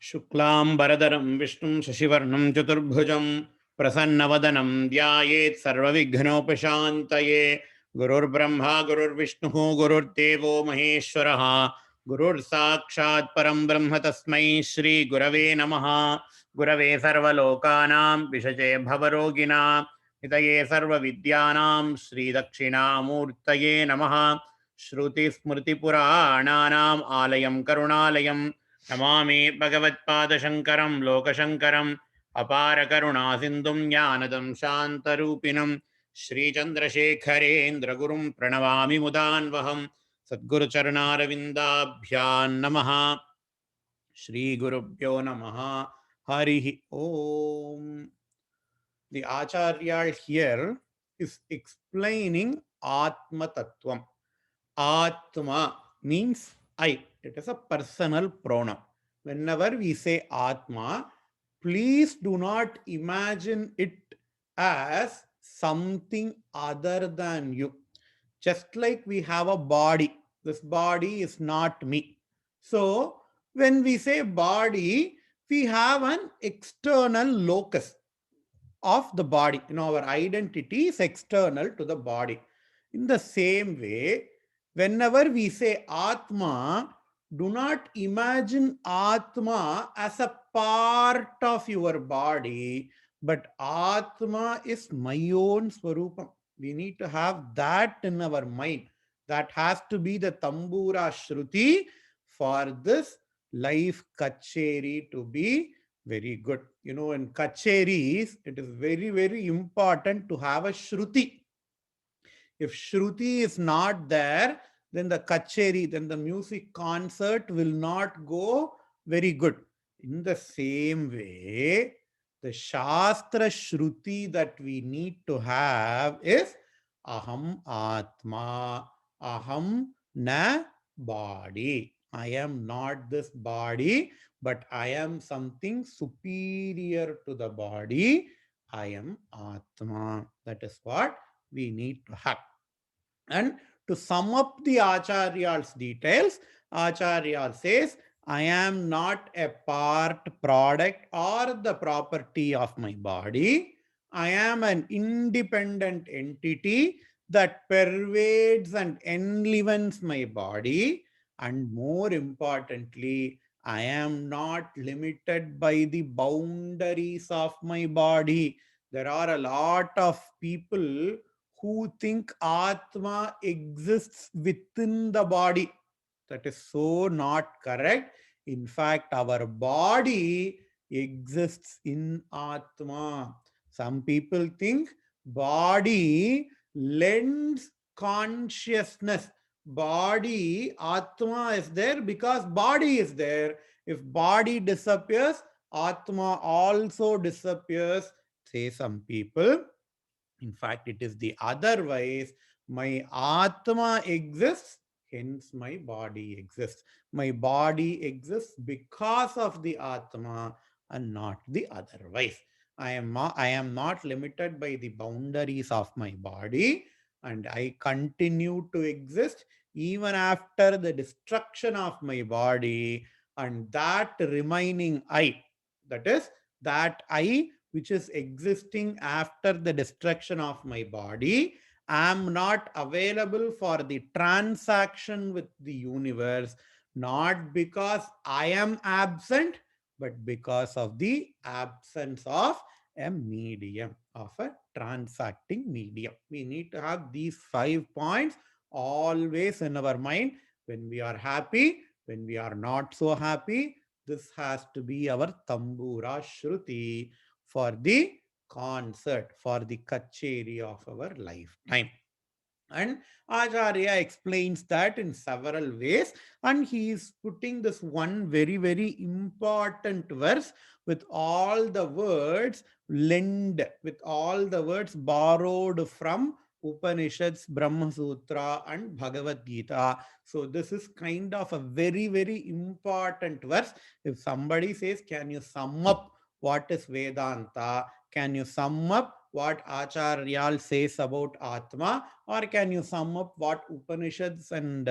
शुक्लांबरधरं विष्णुं शशिवर्णं चतुर्भुजं प्रसन्नवदनं ध्यायेत् सर्वविघ्नोपशान्तये। गुरुर्ब्रह्मा गुरुर्विष्णुः गुरुर्देवो महेश्वरः गुरुर्साक्षात् परं ब्रह्म तस्मै श्रीगुरवे नमः। गुरवे सर्वलोकानां विषजे भवरोगिणां हितये सर्वविद्यानां श्रीदक्षिणामूर्तये नमः। श्रुतिस्मृतिपुराणानाम् आलयं करुणालयं नमामि भगवत्पादशङ्करं लोकशङ्करम् अपारकरुणासिन्धुं ज्ञानदं शान्तरूपिणं श्रीचन्द्रशेखरेन्द्रगुरुं प्रणवामि मुदान्वहं। सद्गुरुचरणारविन्दाभ्यां नमः। श्रीगुरुभ्यो नमः। हरिः ओम. The Acharya here is explaining Atma Tattvam. Atma means I. It is a personal pronoun. Whenever we say Atma, please do not imagine it as something other than you. Just like we have a body, this body is not me. So, when we say body, we have an external locus of the body. Our identity is external to the body. In the same way, whenever we say Atma, do not imagine Atma as a part of your body, but Atma is my own Swarupam. We need to have that in our mind. That has to be the Tambura Shruti for this life Kacheri to be very good. In Kacheris, it is very, very important to have a Shruti. If Shruti is not there, then the Kacheri, then the music concert will not go very good. In the same way, the Shastra Shruti that we need to have is Aham Atma, Aham na body. I am not this body, but I am something superior to the body. I am Atma. That is what we need to have. And to sum up the Acharya's details, Acharya says, I am not a part, product, or the property of my body. I am an independent entity that pervades and enlivens my body. And more importantly, I am not limited by the boundaries of my body. There are a lot of people who think Atma exists within the body. That is so not correct. In fact, our body exists in Atma. Some people think body lends consciousness. Body, Atma is there because body is there. If body disappears, Atma also disappears, say some people. In fact, it is the otherwise. My Atma exists, hence my body exists. My body exists because of the Atma and not the otherwise. I am not limited by the boundaries of my body, and I continue to exist even after the destruction of my body. And that remaining I, that is, that I which is existing after the destruction of my body, I am not available for the transaction with the universe, not because I am absent, but because of the absence of a medium, of a transacting medium. We need to have these 5 points always in our mind. When we are happy, when we are not so happy, this has to be our Tambura Shruti for the concert, for the kacheri of our lifetime. And Acharya explains that in several ways, and he is putting this one very, very important verse with all the words lend, with all the words borrowed from Upanishads, Brahma Sutra, and Bhagavad Gita. So, this is kind of a very, very important verse. If somebody says, can you sum up what is Vedanta? Can you sum up what Acharya says about Atma? Or can you sum up what Upanishads and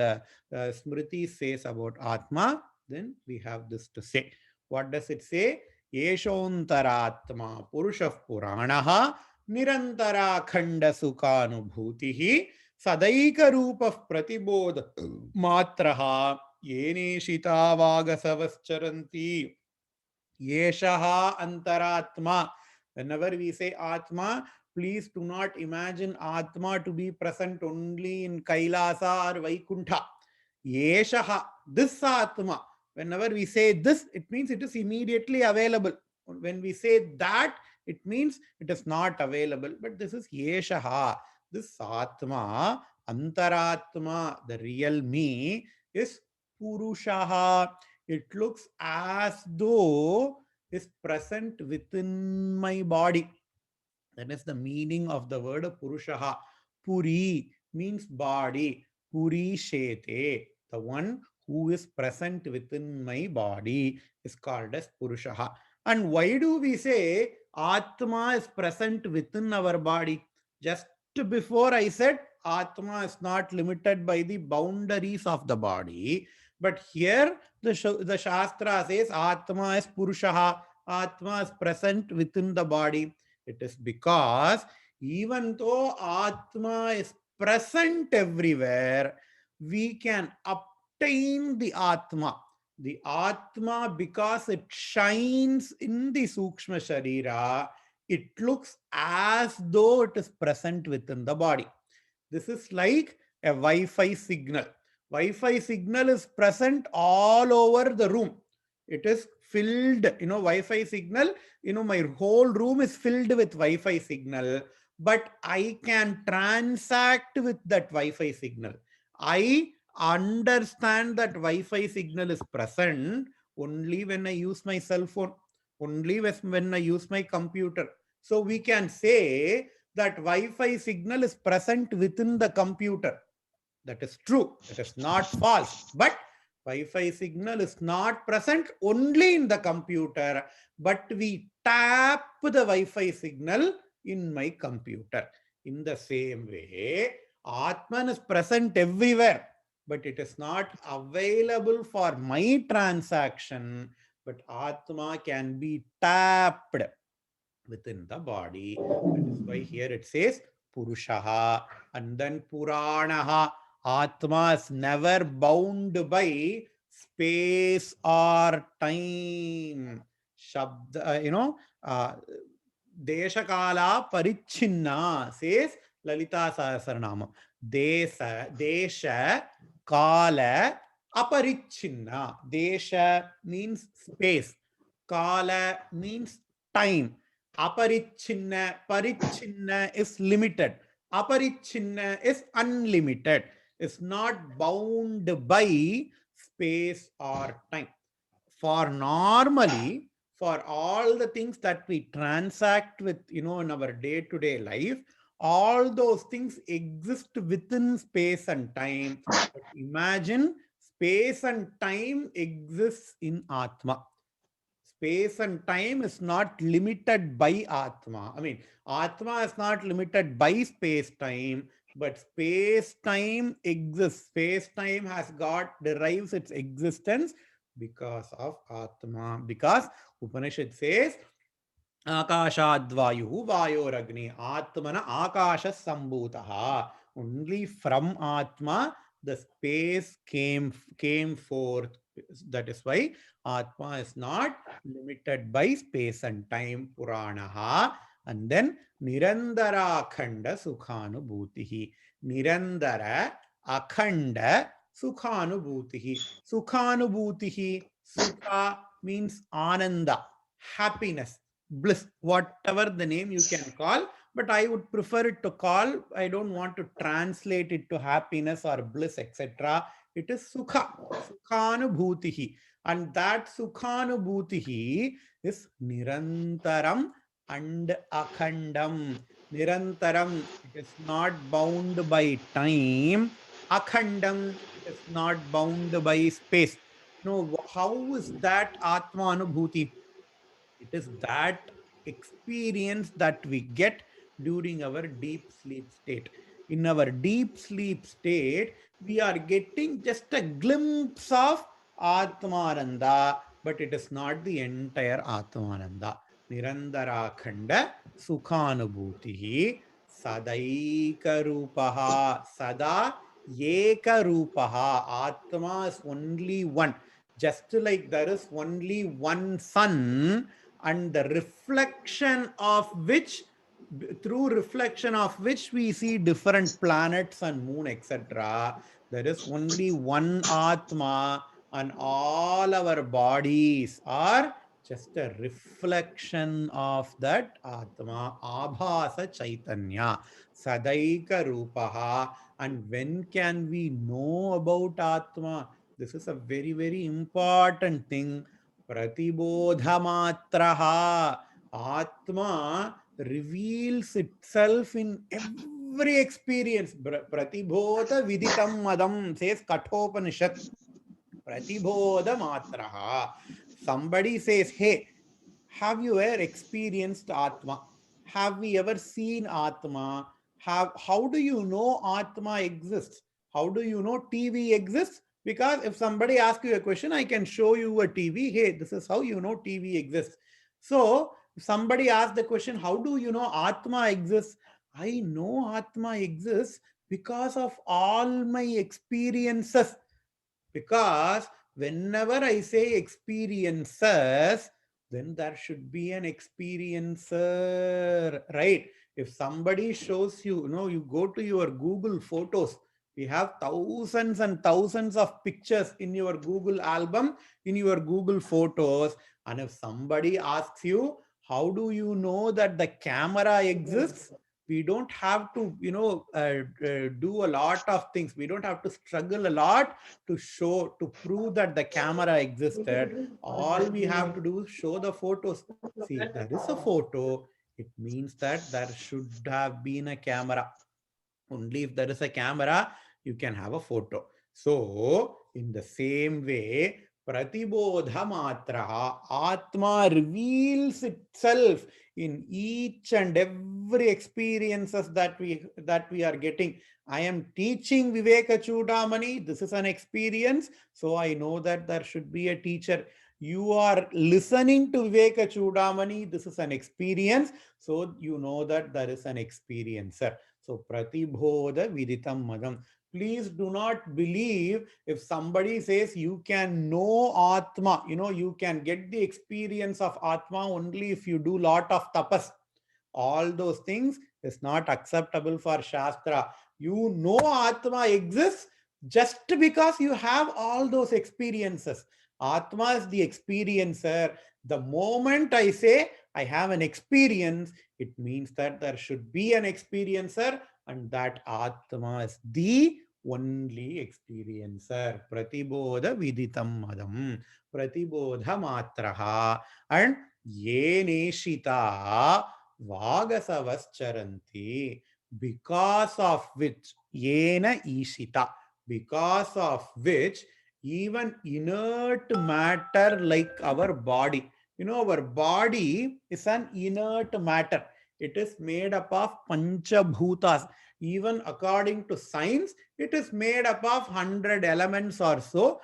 Smriti says about Atma? Then we have this to say. What does it say? Yeshontaratma Purushah Puranaha Nirantara Khanda Sukhanubhutihi Sadaika Rupah Pratibodha Matraha Yene Shitavagasavascharanti Yeshaha Antaratma. Whenever we say Atma, please do not imagine Atma to be present only in Kailasa or Vaikuntha. Yeshaha, this Atma. Whenever we say this, it means it is immediately available. When we say that, it means it is not available. But this is Yeshaha. This Atma, Antaratma, the real me, is Purushaha. It looks as though is present within my body. That is the meaning of the word Purushaha. Puri means body. Puri Shete. The one who is present within my body is called as Purushaha. And why do we say Atma is present within our body? Just before I said Atma is not limited by the boundaries of the body. But here the Shastra says Atma is Purushaha. Atma is present within the body. It is because even though Atma is present everywhere, we can obtain the Atma. The Atma, because it shines in the Sukshma Sharira, it looks as though it is present within the body. This is like a Wi-Fi signal. Wi-Fi signal is present all over the room. It is filled, Wi-Fi signal, my whole room is filled with Wi-Fi signal, but I can transact with that Wi-Fi signal. I understand that Wi-Fi signal is present only when I use my cell phone, only when I use my computer. So we can say that Wi-Fi signal is present within the computer. That is true. That is not false. But Wi-Fi signal is not present only in the computer, but we tap the Wi-Fi signal in my computer. In the same way, Atman is present everywhere, but it is not available for my transaction, but Atma can be tapped within the body. That is why here it says Purushaha and then Puranaha. Atma is never bound by space or time. Shabda, Deshakala Parichinna says Lalita Sahasranama. Desha, Kala, Aparichinna. Desha means space. Kala means time. Aparichinna, Parichinna is limited. Aparichinna is unlimited. It's not bound by space or time. For all the things that we transact with, in our day-to-day life, all those things exist within space and time. But imagine space and time exists in Atma. Space and time is not limited by Atma. I mean, Atma is not limited by space time, but space time exists. Space time derives its existence because of Atma. Because Upanishad says, Akashadvayu Vayoragni Atmana Akasha Sambhutaha. Only from Atma the space came forth. That is why Atma is not limited by space and time. Puranaha. And then Nirandara Akhanda Sukhanubhutihi. Nirandara Akhanda Sukhanubhutihi. Sukhanubhutihi. Sukha means Ananda, happiness, bliss, whatever the name you can call, but I would prefer it to call, I don't want to translate it to happiness or bliss, etc. It is Sukha, Sukhanubhutihi. And that Sukhanubhutihi is Nirantaram and Akhandam. Nirantaram, it is not bound by time. Akhandam, it is not bound by space. No, how is that Atma Anubhuti? It is that experience that we get during our deep sleep state. In our deep sleep state, we are getting just a glimpse of Atmananda. but it is not the entire Atmananda. Nirandarakhanda Sukhanubhuti Sadaika Rupaha Sada Eka Rupaha. Atma is only one. Just like there is only one sun, and the reflection of which, through reflection of which we see different planets and moon, etc. There is only one Atma, and all our bodies are just a reflection of that Atma, Abhasa Chaitanya, Sadaika Rupaha. And when can we know about Atma? This is a very, very important thing. Pratibodha Matraha. Atma reveals itself in every experience. Pratibodha Viditam Madam, says Kathopanishad. Pratibodha Matraha. Somebody says, hey, have you ever experienced Atma? Have we ever seen Atma? How do you know Atma exists? How do you know TV exists? Because if somebody asks you a question, I can show you a TV. Hey, this is how you know TV exists. So, if somebody asks the question, how do you know Atma exists? I know Atma exists because of all my experiences. Because whenever I say experiences, then there should be an experiencer, right? If somebody shows you, you go to your Google Photos, we have thousands and thousands of pictures in your Google album, in your Google Photos. And if somebody asks you, how do you know that the camera exists? We don't have to, do a lot of things. We don't have to struggle a lot to prove that the camera existed. All we have to do is show the photos. See, if there is a photo, it means that there should have been a camera. Only if there is a camera, you can have a photo. So, in the same way, Pratibodha Matraha, Atma reveals itself in each and every experiences that we are getting. I am teaching Viveka Chudamani. This is an experience. So I know that there should be a teacher. You are listening to Viveka Chudamani. This is an experience. So you know that there is an experiencer. So Pratibodha Viditam Madam. Please do not believe if somebody says you can know Atma, you can get the experience of Atma only if you do lot of tapas. All those things is not acceptable for Shastra. You know Atma exists just because you have all those experiences. Atma is the experiencer. The moment I say I have an experience, it means that there should be an experiencer, and that Atma is the only experiencer. Pratibodha Viditam Madam. Pratibodha Matraha. And Yeneshita Vagasavascharanti, because of which, Yena Ishita, because of which even inert matter like our body, our body is an inert matter. It is made up of Panchabhutas. Even according to science, it is made up of 100 elements or so.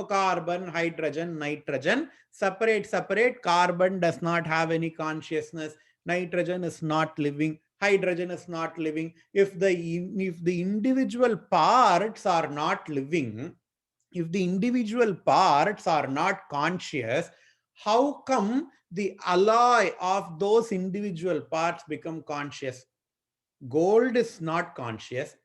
Carbon, hydrogen, nitrogen, separate. Carbon does not have any consciousness. Nitrogen is not living. Hydrogen is not living. If the individual parts are not living, if the individual parts are not conscious, how come the alloy of those individual parts become conscious? Gold is not conscious.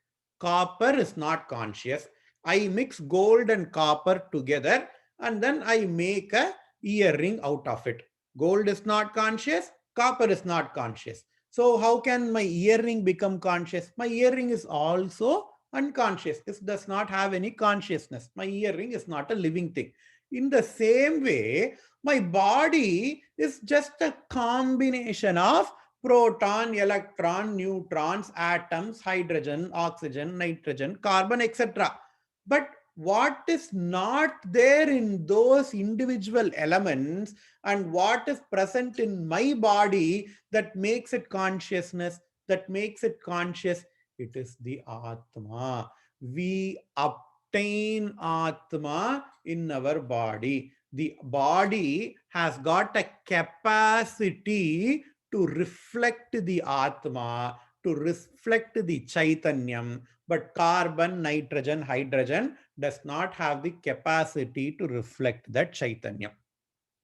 Copper is not conscious. I mix gold and copper together and then I make a earring out of it. Gold is not conscious. Copper is not conscious. So how can my earring become conscious? My earring is also unconscious. It does not have any consciousness. My earring is not a living thing. In the same way, my body is just a combination of proton, electron, neutrons, atoms, hydrogen, oxygen, nitrogen, carbon, etc. But what is not there in those individual elements and what is present in my body that makes it consciousness, that makes it conscious, it is the Atma. We obtain Atma in our body. The body has got a capacity to reflect the Atma, to reflect the Chaitanyam, but carbon, nitrogen, hydrogen does not have the capacity to reflect that Chaitanyam.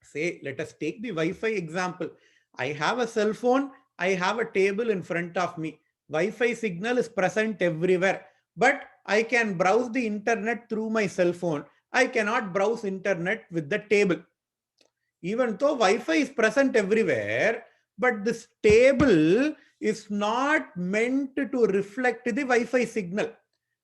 Say, let us take the Wi-Fi example. I have a cell phone, I have a table in front of me. Wi-Fi signal is present everywhere, but I can browse the internet through my cell phone. I cannot browse internet with the table. Even though Wi-Fi is present everywhere, but this table is not meant to reflect the Wi-Fi signal.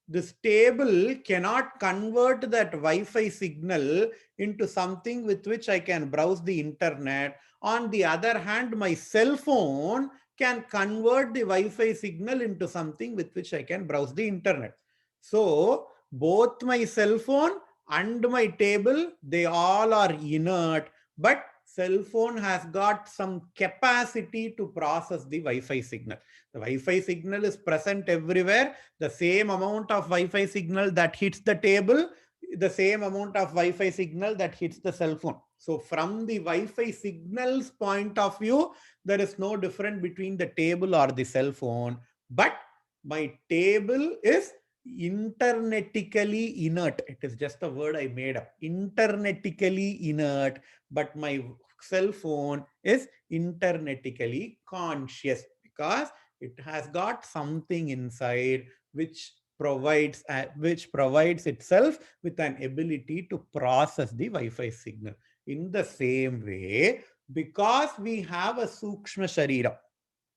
This table cannot convert that Wi-Fi signal into something with which I can browse the internet. On the other hand, my cell phone can convert the Wi-Fi signal into something with which I can browse the internet. So both my cell phone and my table, they all are inert, but cell phone has got some capacity to process the Wi-Fi signal. The Wi-Fi signal is present everywhere. The same amount of Wi-Fi signal that hits the table, the same amount of Wi-Fi signal that hits the cell phone. So from the Wi-Fi signal's point of view, there is no difference between the table or the cell phone. But my table is internetically inert. It is just a word I made up. Internetically inert, but my cell phone is internetically conscious because it has got something inside which provides itself with an ability to process the Wi-Fi signal. In the same way, because we have a Sukshma Sharira,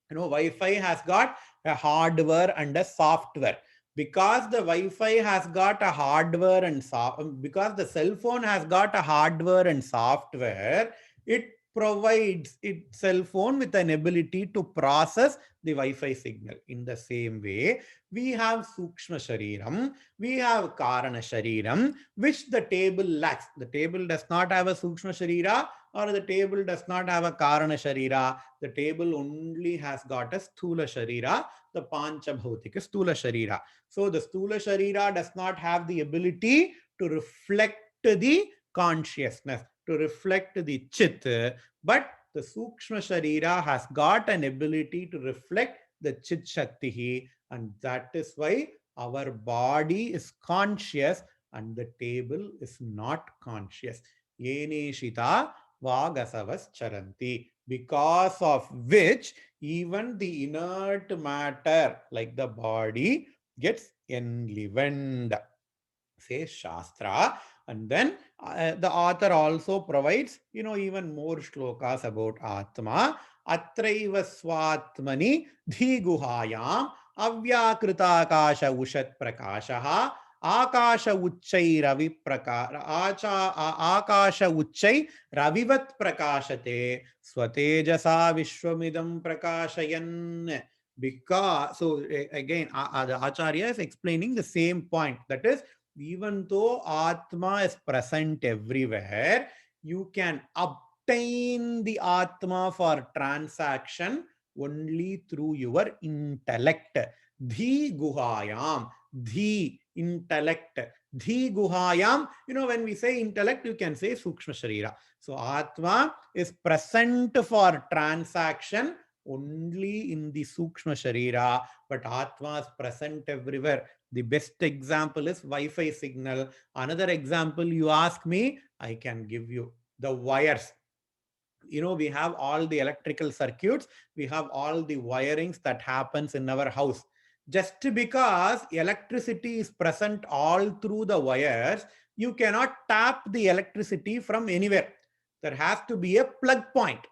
Wi-Fi has got a hardware and a software. Because the Wi-Fi has got a hardware and because the cell phone has got a hardware and software, it provides its cell phone with an ability to process the Wi-Fi signal. In the same way, we have Sukshma Shariram, we have Karana Shariram, which the table lacks. The table does not have a Sukshma Sharira, or the table does not have a Karana Sharira. The table only has got a Sthula Sharira, the Panchabhautika Sthula Sharira. So the Sthula Sharira does not have the ability to reflect the consciousness, to reflect the Chit, but the Sukshma Sharira has got an ability to reflect the Chit Shakti, and that is why our body is conscious and the table is not conscious. Yeneshita Vagasavas Charanti, because of which even the inert matter like the body gets enlivened, says Shastra. And then the author also provides, even more shlokas about Atma. Atraiva swatmani dhiguhayam avyakritakasha ushat prakashaha akasha uchchai ravi akasha uchchai ravivat prakashate swatejasa vishwamidam prakashayan. Because, so again, the Acharya is explaining the same point. That is, even though Atma is present everywhere, you can obtain the Atma for transaction only through your intellect. Dhi guhayam, dhi, intellect. Dhi guhayam, when we say intellect, you can say Sukshma Sharira. So Atma is present for transaction only in the Sukshma Sharira, but Atma is present everywhere. The best example is Wi-Fi signal. Another example you ask me, I can give you the wires. We have all the electrical circuits, we have all the wirings that happens in our house. Just because electricity is present all through the wires, you cannot tap the electricity from anywhere. There has to be a plug point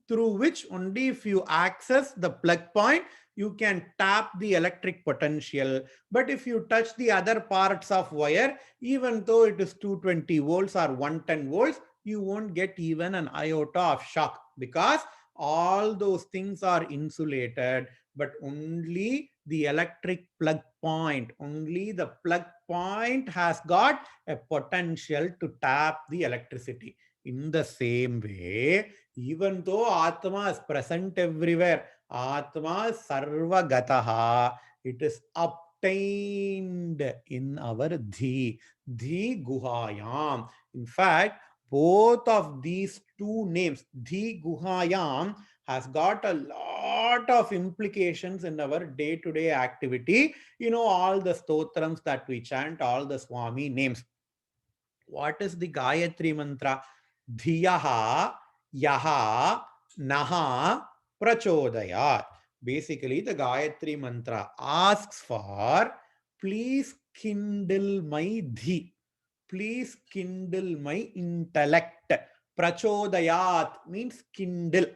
through which only if you access the plug point, you can tap the electric potential. But if you touch the other parts of wire, even though it is 220 volts or 110 volts, you won't get even an iota of shock because all those things are insulated, but only the electric plug point, only the plug point has got a potential to tap the electricity. In the same way, even though Atma is present everywhere, Atma is sarvagataha, it is obtained in our dhi, dhi guhayam. In fact, both of these two names, Dhi Guhayam, has got a lot of implications in our day-to-day activity. All the stotrams that we chant, all the Swami names. What is the Gayatri mantra? Dhiyaha, Yaha, Naha, Prachodayat. Basically, the Gayatri mantra asks for, please kindle my dhi. Please kindle my intellect. Prachodayat means kindle.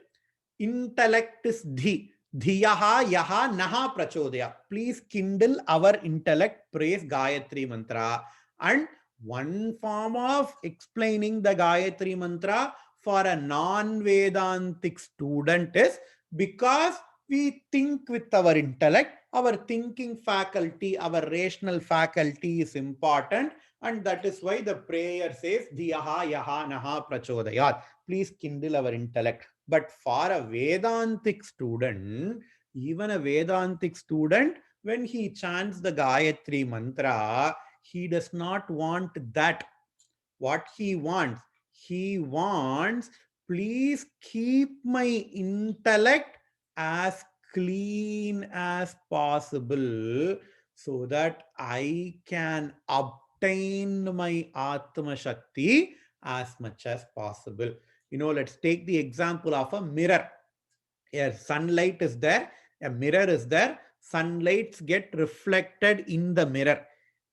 Intellect is dhi. Dhiyaha, yaha, naha prachodaya. Please kindle our intellect. Praise Gayatri mantra. And one form of explaining the Gayatri mantra for a non-Vedantic student is, because we think with our intellect, our thinking faculty, our rational faculty is important, and that is why the prayer says, Dhiyaha, yaha, naha prachodayat. Please kindle our intellect. But for a Vedantic student, even a Vedantic student, when he chants the Gayatri mantra, he does not want that. What he wants, please keep my intellect as clean as possible so that I can obtain my Atma Shakti as much as possible. Let's take the example of a mirror. A sunlight is there, a mirror is there, sunlights get reflected in the mirror.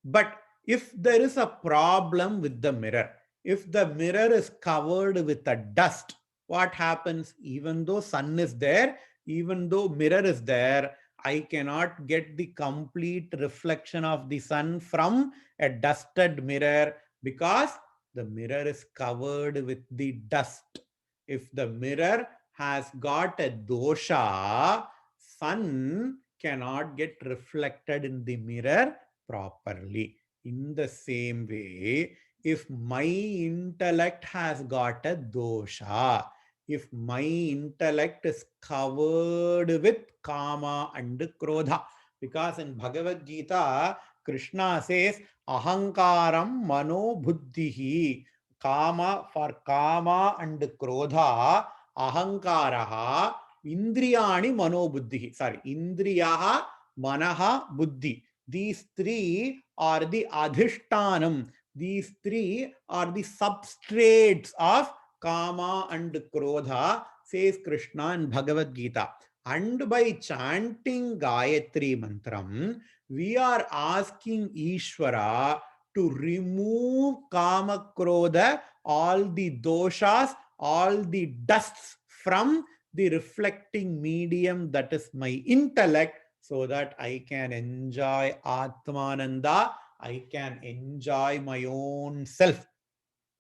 But if there is a problem with the mirror, if the mirror is covered with a dust, what happens? Even though sun is there, even though mirror is there, I cannot get the complete reflection of the sun from a dusted mirror, because the mirror is covered with the dust. If the mirror has got a dosha, sun cannot get reflected in the mirror properly. In the same way, if my intellect has got a dosha, if my intellect is covered with kama and krodha, because in Bhagavad Gita, Krishna says, ahankaram mano buddhihi. Kama, for kama and krodha, ahankaraha, indriyani manobuddhi. Sorry, indriyaha, manaha, buddhi. These three are the adhishtanam. These three are the substrates of kama and krodha, says Krishna in Bhagavad Gita. And by chanting Gayatri Mantram, we are asking Ishvara to remove kama krodha, all the doshas, all the dusts from the reflecting medium that is my intellect, so that I can enjoy Atmananda, I can enjoy my own self.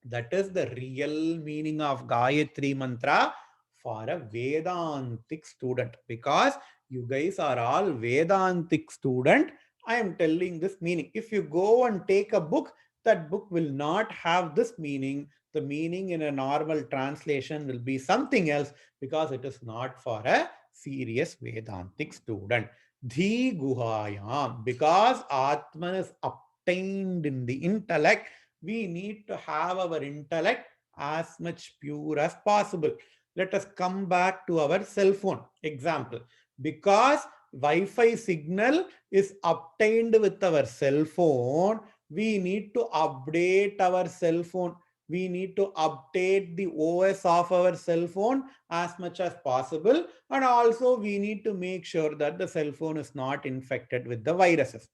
That is the real meaning of Gayatri Mantra for a Vedantic student. Because you guys are all Vedantic student, I am telling this meaning. If you go and take a book, that book will not have this meaning. The meaning in a normal translation will be something else, because it is not for a serious Vedantic student. Dhi Guhayam, because Atman is obtained in the intellect, we need to have our intellect as much pure as possible. Let us come back to our cell phone example. Because Wi-Fi signal is obtained with our cell phone, we need to update our cell phone. We need to update the OS of our cell phone as much as possible. And also we need to make sure that the cell phone is not infected with the viruses.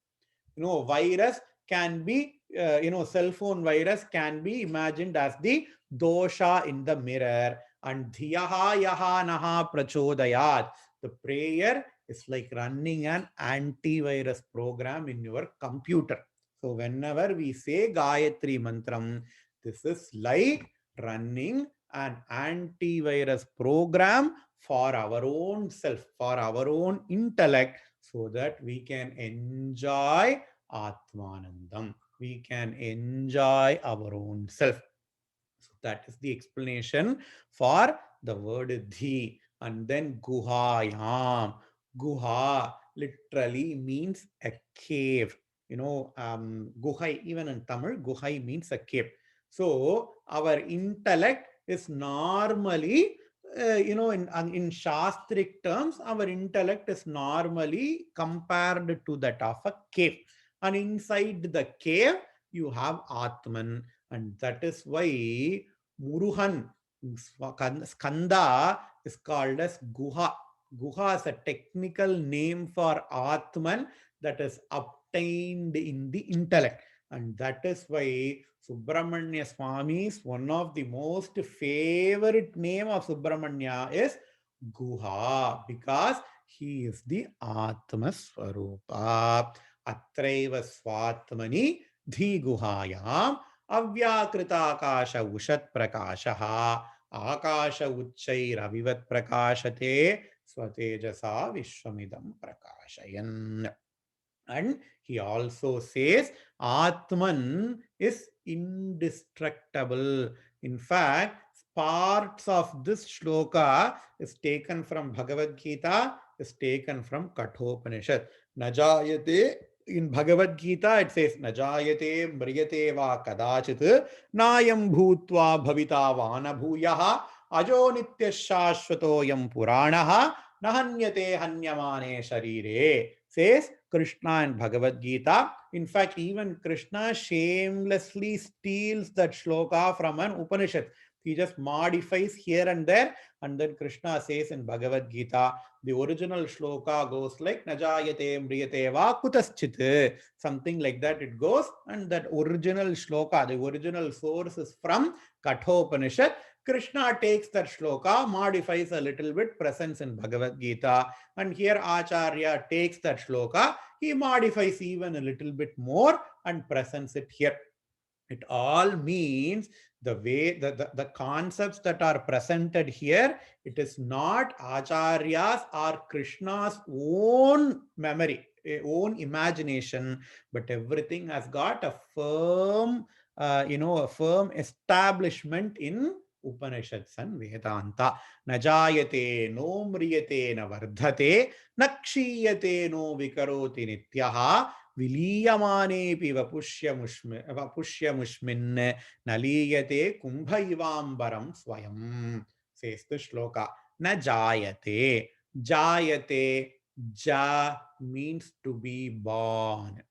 Virus can be, cell phone virus can be imagined as the dosha in the mirror. And dhiyaha yaha naha prachodayat. The prayer is like running an antivirus program in your computer. So whenever we say Gayatri Mantram, this is like running an antivirus program for our own self, for our own intellect, so that we can enjoy Atmanandam. We can enjoy our own self. So that is the explanation for the word dhi. And then guhayam. Guha literally means a cave. Guhai, even in Tamil, guhai means a cave. So our intellect is normally, in Shastric terms, our intellect is normally compared to that of a cave. And inside the cave, you have Atman. And that is why Muruhan, Skanda is called as Guha. Guha is a technical name for Atman that is obtained in the intellect. And that is why Subramanya Swami's one of the most favorite name of Subramanya is Guha, because he is the Atma Swarupa. Atraiva Swatmani Dhi Guhayam Avyakrita Akasha Ushat Prakashaha Akasha Uchair Avivat Prakashate Swatejasa Vishwamidam Prakashayan. And he also says Atman is indestructible. In fact, parts of this shloka is taken from Bhagavad Gita, is taken from Kathopanishad. Najayate, in Bhagavad Gita it says Najayate mriyate va kadachit nayam bhutva bhavita vana bhuyaha ajo nitya shashvato yam puranaha nahanyate hanyamane sharire, says Krishna in Bhagavad Gita. In fact, even Krishna shamelessly steals that shloka from an Upanishad. He just modifies here and there, and then Krishna says in Bhagavad Gita, the original shloka goes like Najayate mriyate va kutaschit. Something like that it goes, and that original shloka, the original source is from Kathopanishad. Krishna takes that shloka, modifies a little bit, presents in Bhagavad Gita, and here Acharya takes that shloka, he modifies even a little bit more and presents it here. It all means the way the concepts that are presented here, it is not Acharya's or Krishna's own memory, own imagination, but everything has got a firm, a firm establishment in Upanishads and Vedanta. Najayate no mriyate na vardhate nakshiyate no vikaroti nityaha विलीयमानेऽपि वपुष्यमुष्मिन् नलीयते कुम्भैवाम्बरं स्वयं, says the shloka. न जायते. Jayate, ja means to be born.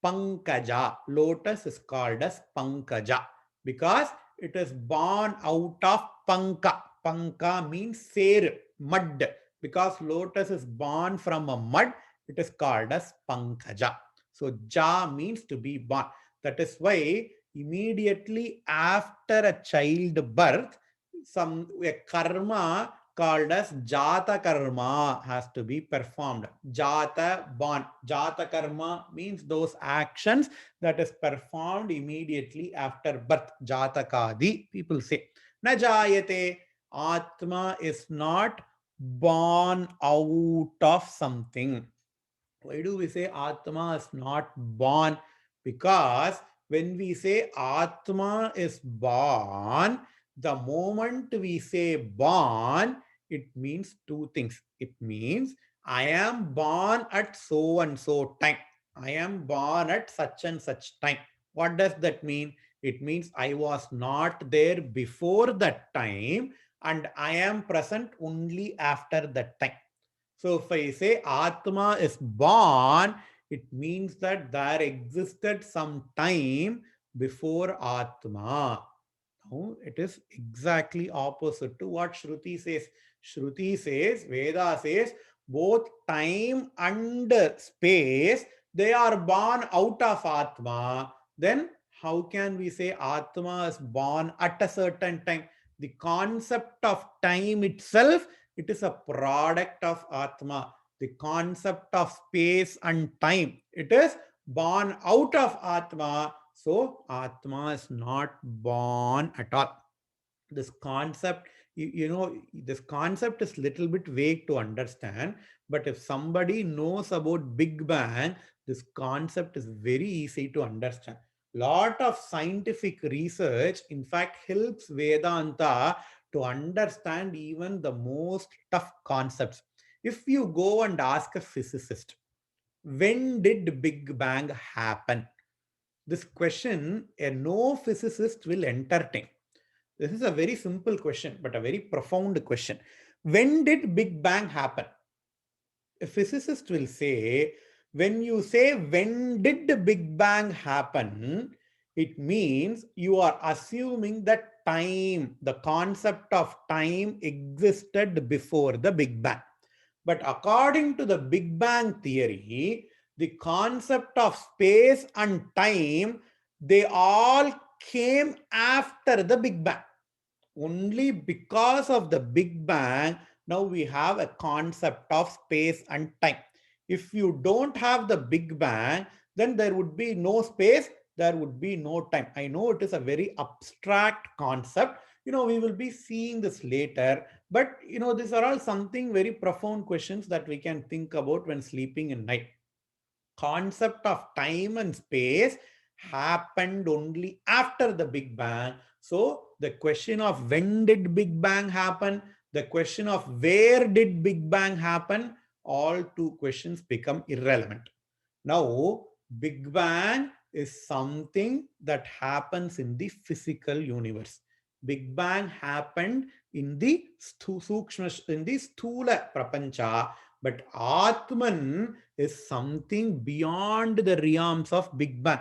Pankaja, lotus is called as Pankaja because it is born out of Panka. Panka means ser, mud. Because lotus is born from a mud, it is called as Pankaja. So ja means to be born. That is why immediately after a childbirth, a karma called as Jata Karma has to be performed. Jata born. Jata Karma means those actions that is performed immediately after birth. Jatakadi, people say. Na jayate, Atma is not born out of something. Why do we say Atma is not born? Because when we say Atma is born, the moment we say born, it means two things. It means I am born at so and so time. I am born at such and such time. What does that mean? It means I was not there before that time and I am present only after that time. So if I say Atma is born, it means that there existed some time before Atma. Now it is exactly opposite to what Shruti says. Shruti says, Veda says, both time and space, they are born out of Atma. Then how can we say Atma is born at a certain time? The concept of time itself, it is a product of Atma. The concept of space and time, it is born out of Atma. So Atma is not born at all. This concept, this concept is little bit vague to understand, but if somebody knows about Big Bang, this concept is very easy to understand. Lot of scientific research, in fact, helps Vedanta to understand even the most tough concepts. If you go and ask a physicist, when did Big Bang happen? This question a no physicist will entertain. This is a very simple question, but a very profound question. When did Big Bang happen? A physicist will say, when you say when did the Big Bang happen, it means you are assuming that time, the concept of time existed before the Big Bang. But according to the Big Bang theory, the concept of space and time, they all came after the Big Bang. Only because of the Big Bang, now we have a concept of space and time. If you don't have the Big Bang, then there would be no space, there would be no time. I know it is a very abstract concept. We will be seeing this later, but these are all something very profound questions that we can think about when sleeping in night. Concept of time and space happened only after the Big Bang. So the question of when did Big Bang happen, the question of where did Big Bang happen, all two questions become irrelevant. Now, Big Bang is something that happens in the physical universe. Big Bang happened in the in the sthula prapancha, but Atman is something beyond the realms of Big Bang.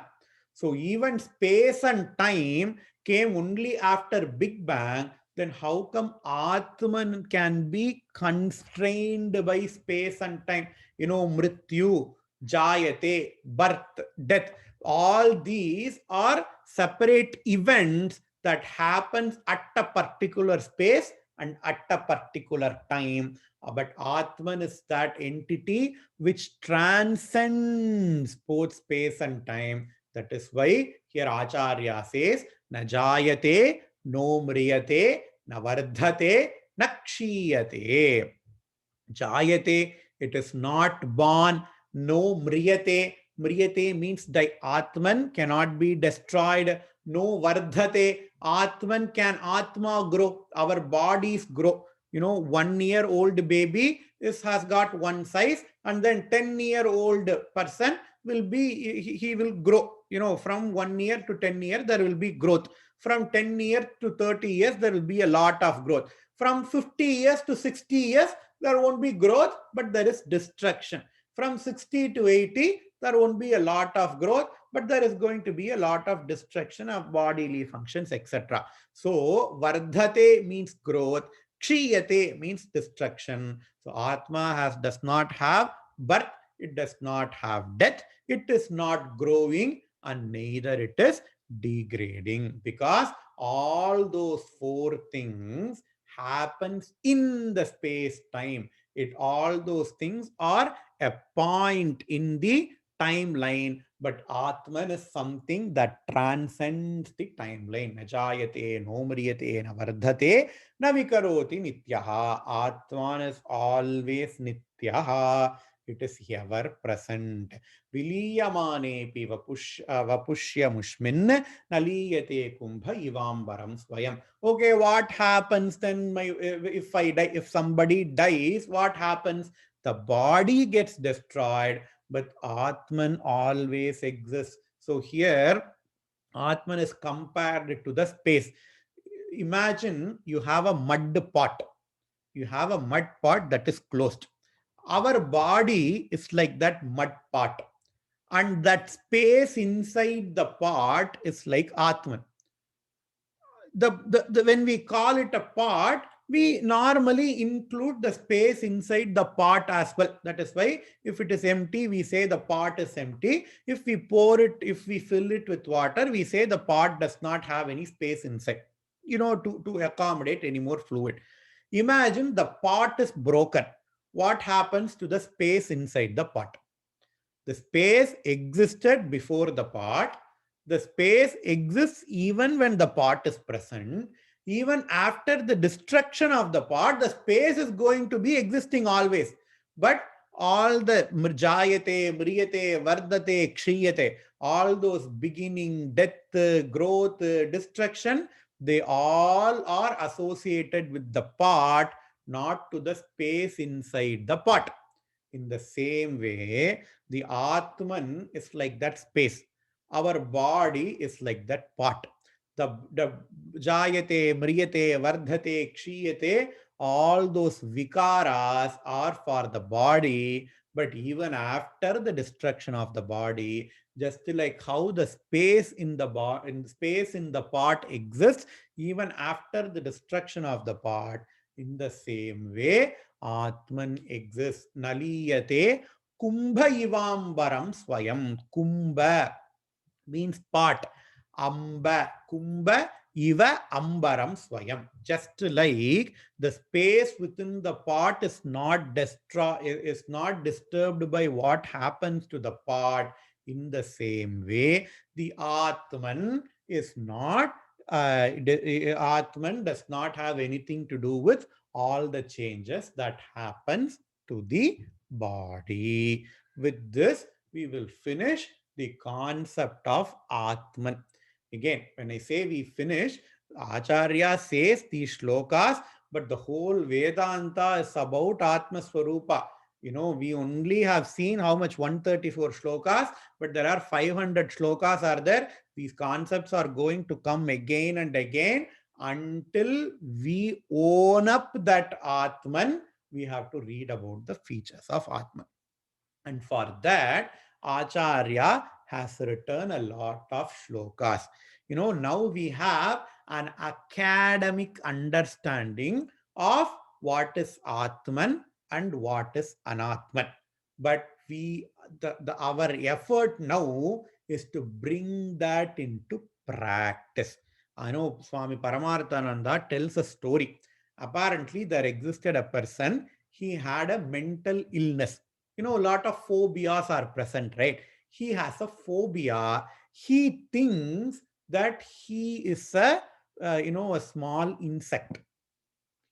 So even space and time came only after Big Bang. Then how come Atman can be constrained by space and time? Mrityu, Jayate, birth, death. All these are separate events that happens at a particular space and at a particular time. But Atman is that entity which transcends both space and time. That is why here Acharya says, na jayate, no mriyate, na vardhate, na kshiyate. Jayate, it is not born. No mriyate. Mriyate means the Atman cannot be destroyed. No vardhate. Atman can Atma grow. Our bodies grow. 1 year old baby has got one size, and then 10-year-old person will be, he will grow. From 1 year to 10 years, there will be growth. From 10 years to 30 years, there will be a lot of growth. From 50 years to 60 years, there won't be growth, but there is destruction. From 60 to 80, there won't be a lot of growth, but there is going to be a lot of destruction of bodily functions, etc. So, vardhate means growth, kshiyate means destruction. So, Atma does not have birth, it does not have death, it is not growing, and neither it is degrading, because all those four things happens in the space time. All those things are a point in the timeline, but Atman is something that transcends the timeline. Najayate, nomriyate, na vardhate, na vikaroti nityaha. Atman is always nityaha. It is ever present. Viliyamanepi vapushyamushmin naliyate kumbha ivambaram swayam. Okay, what happens then? If I die, if somebody dies, what happens? The body gets destroyed, but Atman always exists. So here, Atman is compared to the space. Imagine you have a mud pot. You have a mud pot that is closed. Our body is like that mud pot, and that space inside the pot is like Atman. When we call it a pot, we normally include the space inside the pot as well. That is why if it is empty, we say the pot is empty. If we fill it with water, we say the pot does not have any space inside, to accommodate any more fluid. Imagine the pot is broken. What happens to the space inside the pot? The space existed before the pot. The space exists even when the pot is present. Even after the destruction of the pot, the space is going to be existing always. But all the mrjayate, mriyate, vardate, kshiyate, all those beginning, death, growth, destruction, they all are associated with the pot, not to the space inside the pot. In the same way, the Atman is like that space. Our body is like that pot. The jayate, mriyate, vardhate, kshiyate, all those vikaras are for the body. But even after the destruction of the body, just like how the space in the space in the pot exists, even after the destruction of the pot, in the same way, Atman exists. Naliyate kumbha ivambaram swayam. Kumbha means pot. Amba, kumbha, iva ambaram swayam. Just like the space within the pot is not disturbed by what happens to the pot. In the same way, the Atman is not. Atman does not have anything to do with all the changes that happens to the body. With this, we will finish the concept of Atman. Again, when I say we finish, Acharya says these shlokas, but the whole Vedanta is about Atma Swarupa. We only have seen how much 134 shlokas, but there are 500 shlokas are there. These concepts are going to come again and again until we own up that Atman. We have to read about the features of Atman. And for that, Acharya has written a lot of shlokas. Now we have an academic understanding of what is Atman and what is Anatman. But our effort now is to bring that into practice. I know Swami Paramarthananda tells a story. Apparently, there existed a person, he had a mental illness. A lot of phobias are present, right? He has a phobia. He thinks that he is a small insect.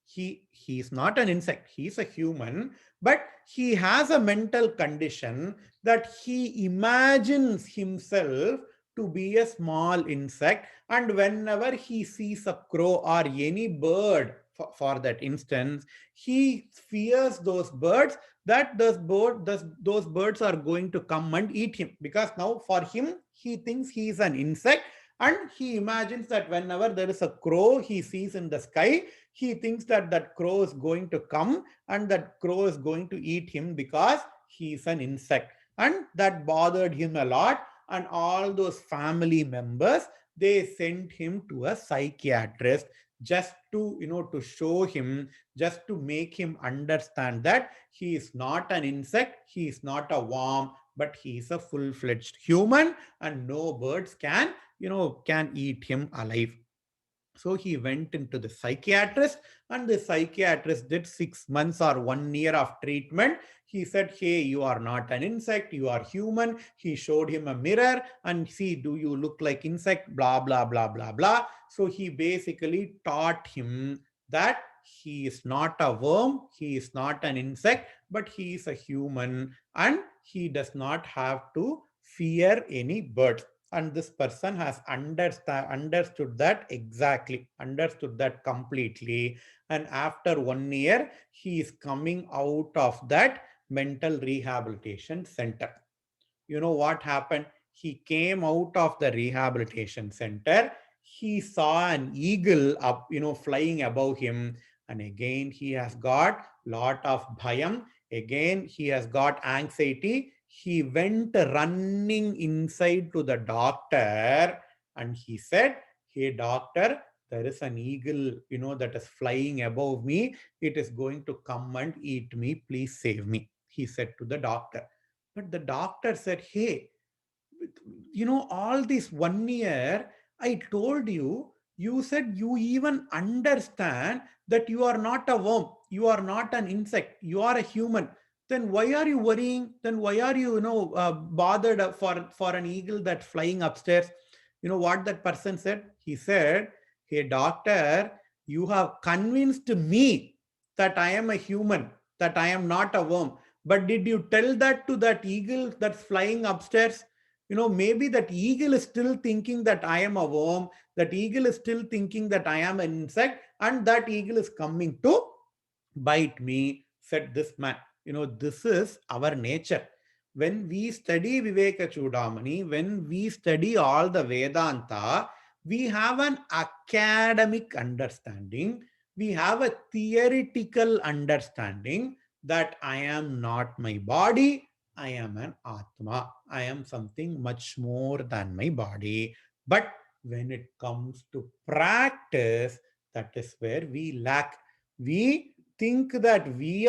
He is not an insect, he's a human, but he has a mental condition that he imagines himself to be a small insect, and whenever he sees a crow or any bird, for that instance, he fears those birds, that those birds are going to come and eat him, because now for him he thinks he is an insect, and he imagines that whenever there is a crow he sees in the sky, he thinks that that crow is going to come and that crow is going to eat him because he is an insect. And that bothered him a lot. And all those family members, they sent him to a psychiatrist just to show him, just to make him understand that he is not an insect, he is not a worm, but he is a full-fledged human, and no birds can eat him alive. So he went into the psychiatrist, and the psychiatrist did 6 months or 1 year of treatment. He said, "Hey, you are not an insect, you are human." He showed him a mirror and, "See, do you look like insect?" Blah, blah, blah, blah, blah. So he basically taught him that he is not a worm, he is not an insect, but he is a human, and he does not have to fear any birds. And this person has understood that exactly, understood that completely. And after 1 year, he is coming out of that mental rehabilitation center. You know what happened? He came out of the rehabilitation center. He saw an eagle up, flying above him. And again, he has got lot of bhayam. Again, he has got anxiety. He went running inside to the doctor, and he said, "Hey, doctor, there is an eagle, that is flying above me. It is going to come and eat me. Please save me," he said to the doctor. But the doctor said, "Hey, all this 1 year, I told you, you said you even understand that you are not a worm, you are not an insect, you are a human. Then why are you worrying? Then why are you, bothered for an eagle that's flying upstairs?" You know what that person said? He said, "Hey, doctor, you have convinced me that I am a human, that I am not a worm. But did you tell that to that eagle that's flying upstairs? Maybe that eagle is still thinking that I am a worm, that eagle is still thinking that I am an insect, and that eagle is coming to bite me," said this man. This is our nature. when we study Viveka Chudamani, when we study all the Vedanta, we have an academic understanding, we have a theoretical understanding that I am not my body, I am an Atma, I am something much more than my body. But when it comes to practice, that is where we lack. We think that we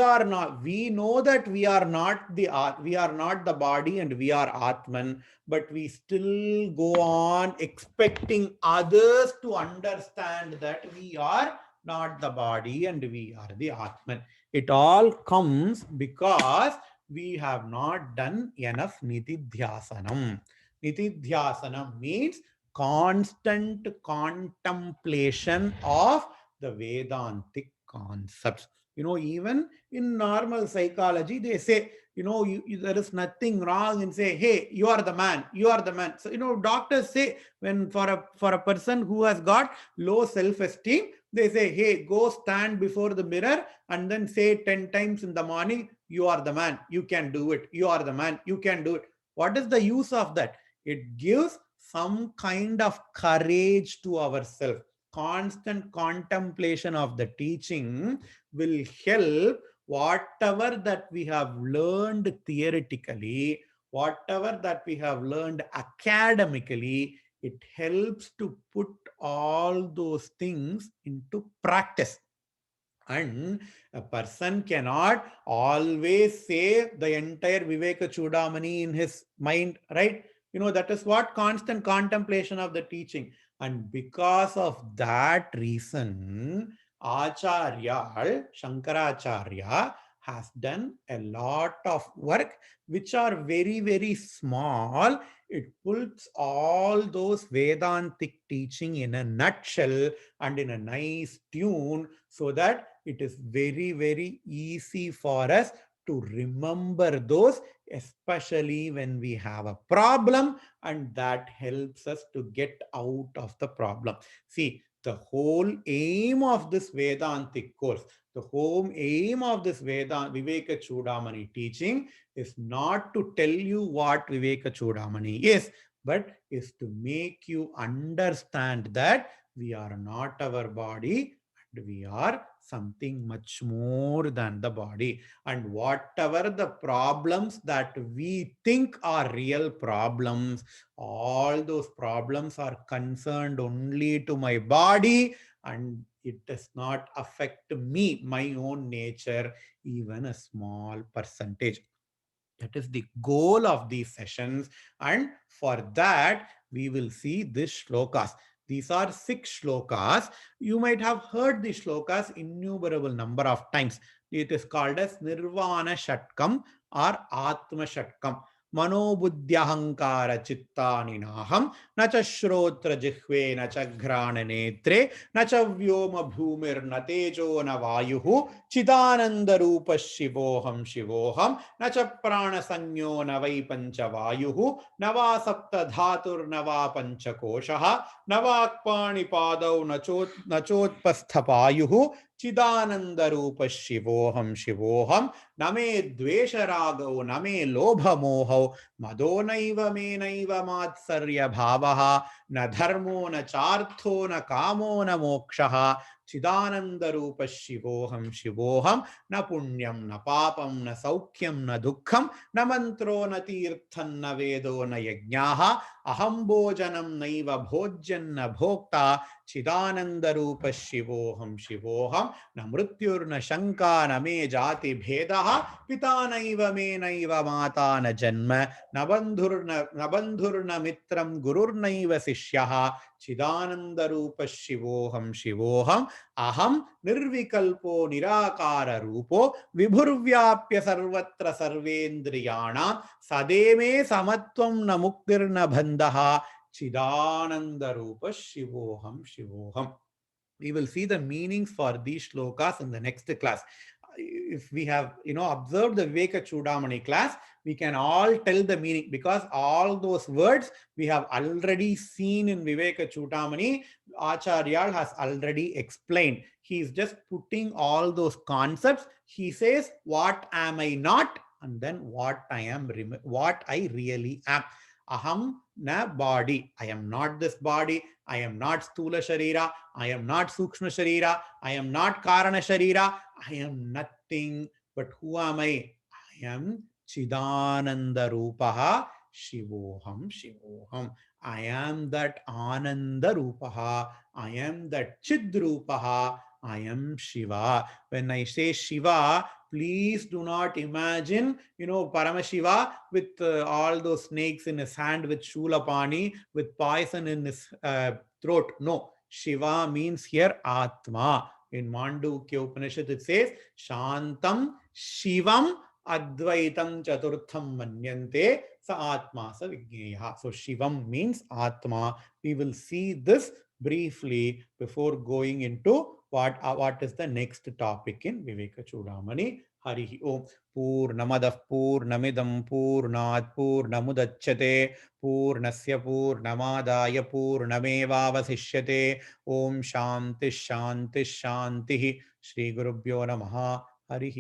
know that we are not the body and we are Atman, but we still go on expecting others to understand that we are not the body and we are the Atman. It all comes because we have not done enough Nitidhyasanam. Nitidhyasanam means constant contemplation of the Vedantic concepts. Even in normal psychology, they say, there is nothing wrong in say, hey, you are the man, you are the man. So, doctors say when for a person who has got low self-esteem, they say, hey, go stand before the mirror and then say 10 times in the morning, you are the man, you can do it, you are the man, you can do it. What is the use of that? It gives some kind of courage to ourselves. Constant contemplation of the teaching will help whatever that we have learned theoretically, whatever that we have learned academically, it helps to put all those things into practice. And a person cannot always say the entire Viveka Chudamani in his mind, right? That is what constant contemplation of the teaching. And because of that reason, Acharya, Shankaracharya, has done a lot of work which are very, very small. It puts all those Vedantic teaching in a nutshell and in a nice tune so that it is very, very easy for us to remember those, especially when we have a problem, and that helps us to get out of the problem. See, the whole aim of this Vedantic course, the whole aim of this Viveka Chudamani teaching is not to tell you what Viveka Chudamani is, but is to make you understand that we are not our body, we are something much more than the body. And whatever the problems that we think are real problems, all those problems are concerned only to my body, and it does not affect me, my own nature, even a small percentage. That is the goal of these sessions. And for that, we will see these shlokas. These are 6 shlokas. You might have heard these shlokas innumerable number of times. It is called as Nirvana Shatkam or Atma Shatkam. मनोबुद्ध्यहंकार चित्तानि नाहम न च श्रोत्र जिह्वे न च घ्राण नेत्रे न च व्योम भूमिर्न तेजो न वायुः चिदानंद रूप शिवोहम शिवोहम न च प्राण संज्ञो न वै पंचवायुः न वा सप्त धातुर्न वा पंचकोशः न वाक्पाणिपादौ न चोत्पस्थपायुः चिदानंद रूप शिवोहम शिवोहम न मे द्वेष रागौ न मे लोभ मोहौ मदो नैव मे नैव मात्सर्य भावः न धर्मो न चार्थो न कामो न मोक्षः चिदानंद रूप शिवोहम शिवोहम न पुण्यम न पापम न सौख्यम न दुःखम न मंत्रो न तीर्थं न वेदो न यज्ञाः अहं भोजनं नैव भोज्यं न भोक्ता चिदानंद रूप शिवोहम शिवोहम न मृत्युर्न शंका न मे जाति भेदः पिता नैव मे नैव माता न जन्म न बंधुर्न मित्रं गुरुर्नैव शिष्यः चिदानंद रूप शिवोहम शिवोहम अहम निर्विकल्पो निराकार रूपो विभुर्व्याप्य सर्वत्र सर्वेन्द्रियाणां सदेमे समत्वं न मुक्तिर्न बन्धः चिदानंद रूप शिवोहम शिवोहम. We will see the meanings for these shlokas in the next class. If we have observed the Viveka Chudamani class, we can all tell the meaning, because all those words we have already seen in Viveka Chudamani. Acharya has already explained. He is just putting all those concepts. He says, what am I not and then what I really am. Aham na body. I am not this body. I am not Stula Sharira. I am not Sukshma Sharira. I am not Karana Sharira. I am nothing. But who am I? I am Chidananda Rupaha Shivoham Shivoham. I am that Ananda Rupaha. I am that Chidrupaha. I am Shiva. When I say Shiva, please do not imagine, Paramashiva with all those snakes in his hand, with Shulapani, with poison in his throat. No, Shiva means here Atma. In Mandukya Upanishad, it says, Shantam Shivam Advaitam Chaturtham Manyante Sa Atma Sa Vigneya. So Shivam means Atma. We will see this briefly before going into what is the next topic in Viveka Chudamani. Hari Om. Purnamadah Purnamidam Purnat Purnamudachyate Purnasya Purnamadaya Purnamevavasishyate. Om Shanti Shanti Shanti. Shri Gurubhyo Namaha. Hari